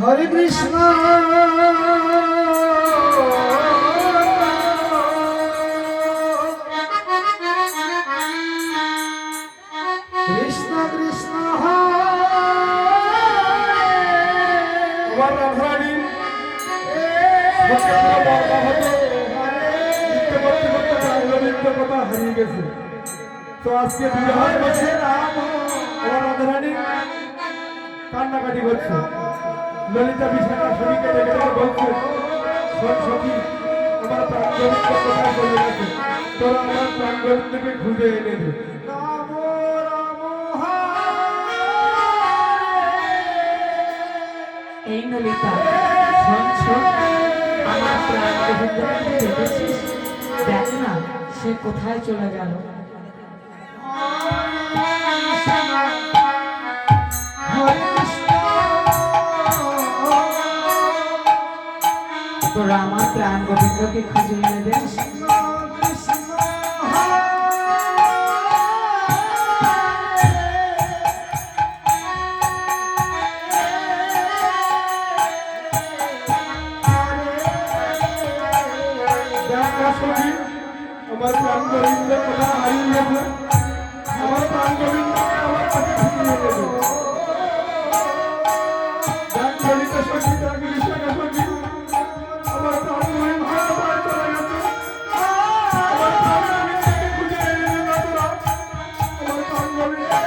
হরে কৃষ্ণ কৃষ্ণ কৃষ্ণ আমার রাধারানী নৃত্য কথা হারিয়ে গেছে। তো আজকে বিবাহের বছর আমার রাধারানী কান্নাকাটি করছে। ললিতা বিশাখা সখীকে দেখে দেখে বলছে, সখী আমার প্রাণ গোবিন্দ কোথায় চলে গেছে, তোরা আমার প্রাণ গোবিন্দকে খুঁজে এনে দে। এই ললিতা, শোন শোন, আমার প্রাণ গোবিন্দকে দেখেছিস? দেখ না সে কোথায় চলে গেল। তোরা আমার প্রাণ গোবিন্দকে খুঁজে এনে দিস। আমার প্রাণ গোবিন্দ কোথা হারিয়ে গেছে, আমার প্রাণ গোবিন্দকে আমার কাছে ফিরিয়ে দেবে। ললিতা সখী, বিশাখা সখী, আমার প্রাণ গোবিন্দ কোথায় চলে গেছে, আমার প্রাণ গোবিন্দকে খুঁজে এনে দে না তোরা, আমার প্রাণ গোবিন্দকে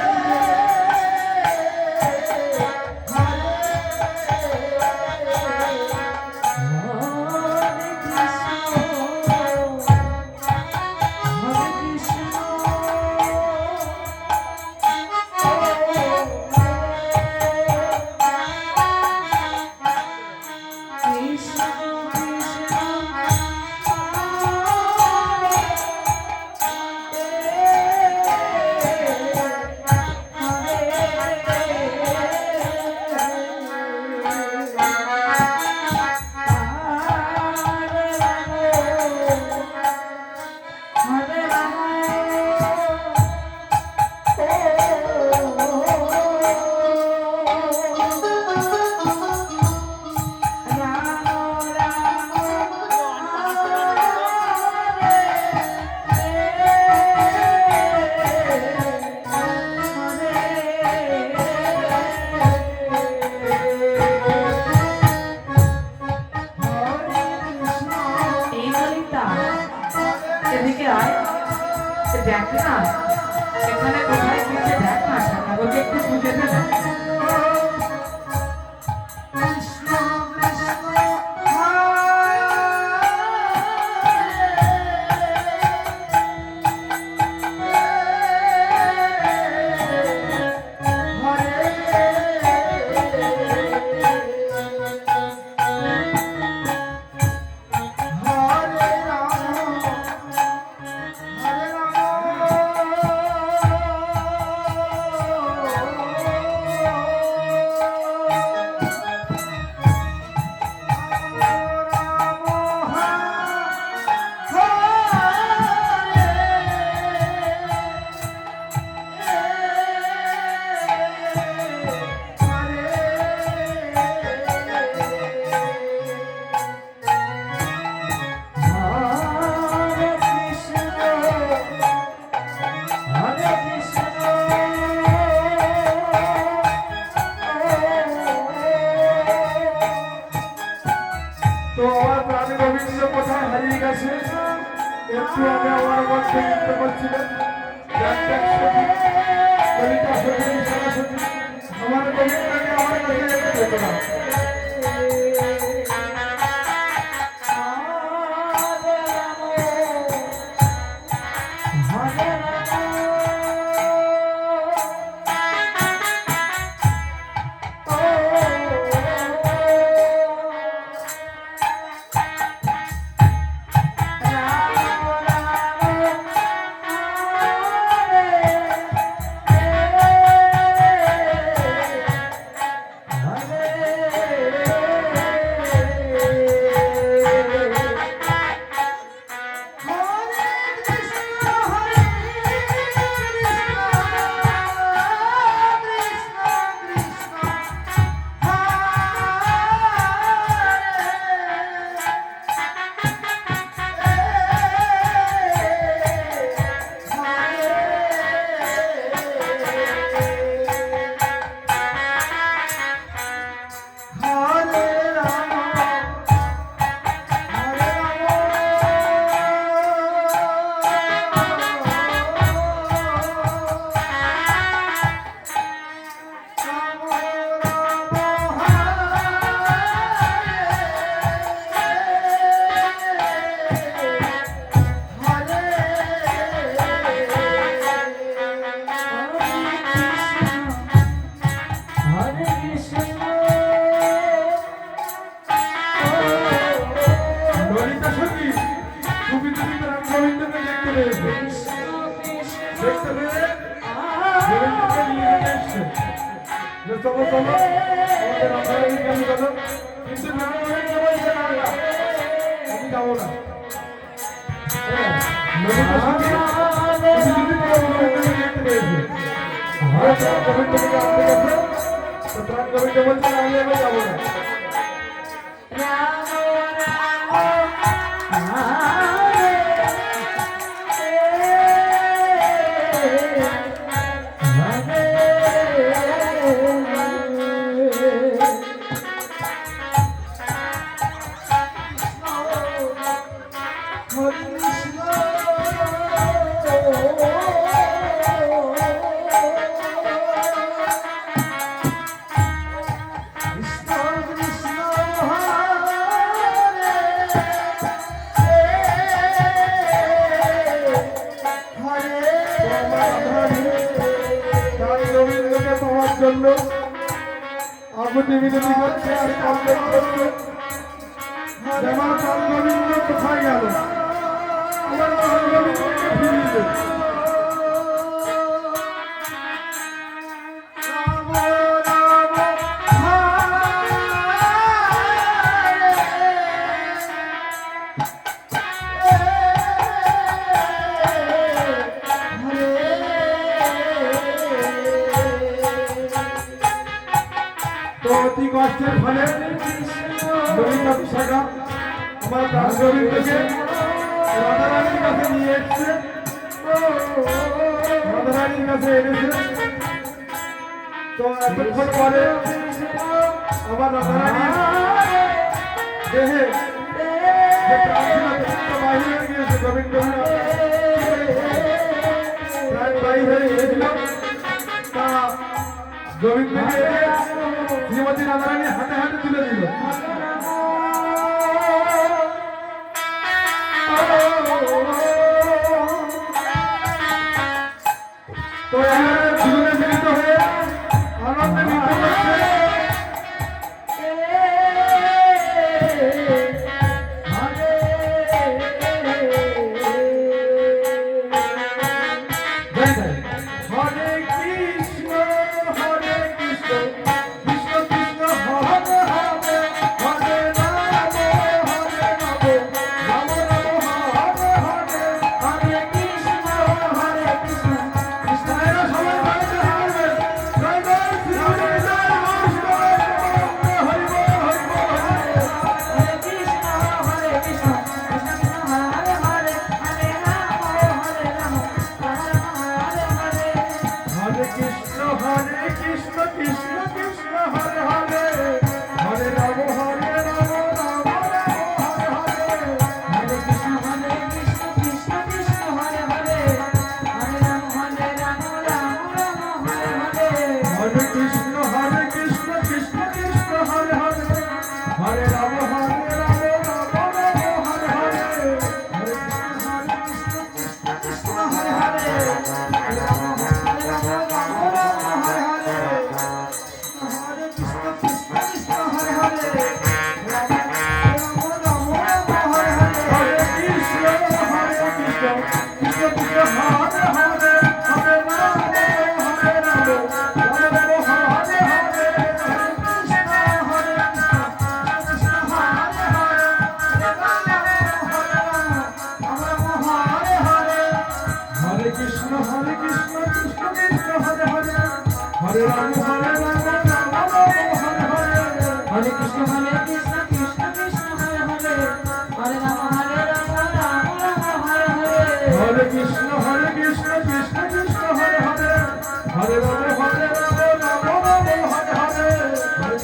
দেখ না এখানে কোথায় গেছে, দেখ না ঠাকুরকে একটু খুঁজে দে না। তো আমার প্রাণ গোবিন্দ কোথায় হারিয়ে গেছে, একটু আগে আমার মধ্যে নৃত্য করছিলেন। ললিতা সখী, বিশাখা সখী, আমার গোবিন্দকে আমার কাছে এনে যেত না। হরে ললিতা সখী তুমি রাম গোবিন্দকে দেখতে পেয়েছো, দেখতে পেয়ে গোবিন্দকে নিয়ে এসছে যে চলো চলো আমাদের রাধারানীর কাছে চলো, কিন্তু রাধারানী বলছে না আমি যাবো না। হ্যাঁ, ললিতা সখী তুমি গোবিন্দকে দেখতে পেয়েছো, গোবিন্দকে জানতে গেছে তো প্রাণ গোবিন্দ বলছে আমি এবার যাবো না। গোবিন্দকে পাওয়ার জন্য আগুতি বিনতি করছে আর কমপ্লেন করছে যে আমার প্রাণ গোবিন্দ কোথায় গেল, আমার প্রাণ গোবিন্দকে ফিরিয়ে দে। তো অতি কষ্টের ফলে ললিতা বিশাখা আমার প্রাণ গোবিন্দকে রাধারানীর কাছে নিয়ে এসছে, রাধারানীর কাছে এনেছে। তো এতক্ষণ পরে আমার রাধারানী দেহে যে প্রাণ ছিল বাহির হয়ে গিয়েছে, গোবিন্দ প্রাণ বাহির হয়ে গিয়েছিল। তা গোবিন্দকে শ্রীমতী রাধারানী হাতে হাতে তুলে দিল। তো এখানে জীবনে মিলিত হয়ে আনন্দে নৃত্য করছে। হরে কৃষ্ণ হরে কৃষ্ণ কৃষ্ণ কৃষ্ণ হরে হরে হরে রাম রাম রাম হরে হরে হরে কৃষ্ণ হরে কৃষ্ণ কৃষ্ণ এরা সবাই বাড়িতে হারবেন। জয় জয় শ্রী হরি জয় হরি বল হরি বল হরে কৃষ্ণ হরে কৃষ্ণ কৃষ্ণ কৃষ্ণ হরে হরে হরে রাম হরে কৃষ্ণ হরে কৃষ্ণ কৃষ্ণ কৃষ্ণ হরে হরে হরে রাম হরে রাম রাম রাম হরে হরে হরে কৃষ্ণ কৃষ্ণ কৃষ্ণ হরে হরে হরে রাম রাম রাম হরে হরে হরে কৃষ্ণ কৃষ্ণ কৃষ্ণ কৃষ্ণ হরে হরে হরে রাম রাম রাম রাম হরে হরে হরে কৃষ্ণ কৃষ্ণ কৃষ্ণ হরে হরে হরে রাম কৃষ্ণ হরে কৃষ্ণ কৃষ্ণ কৃষ্ণ হরে হরে হরে রাম হরে রাম রাম রাম হরে হরে হরে কৃষ্ণ কৃষ্ণ কৃষ্ণ হরে হরে হরে রাম রাম রাম রাম হরে হরে হরে কৃষ্ণ হরে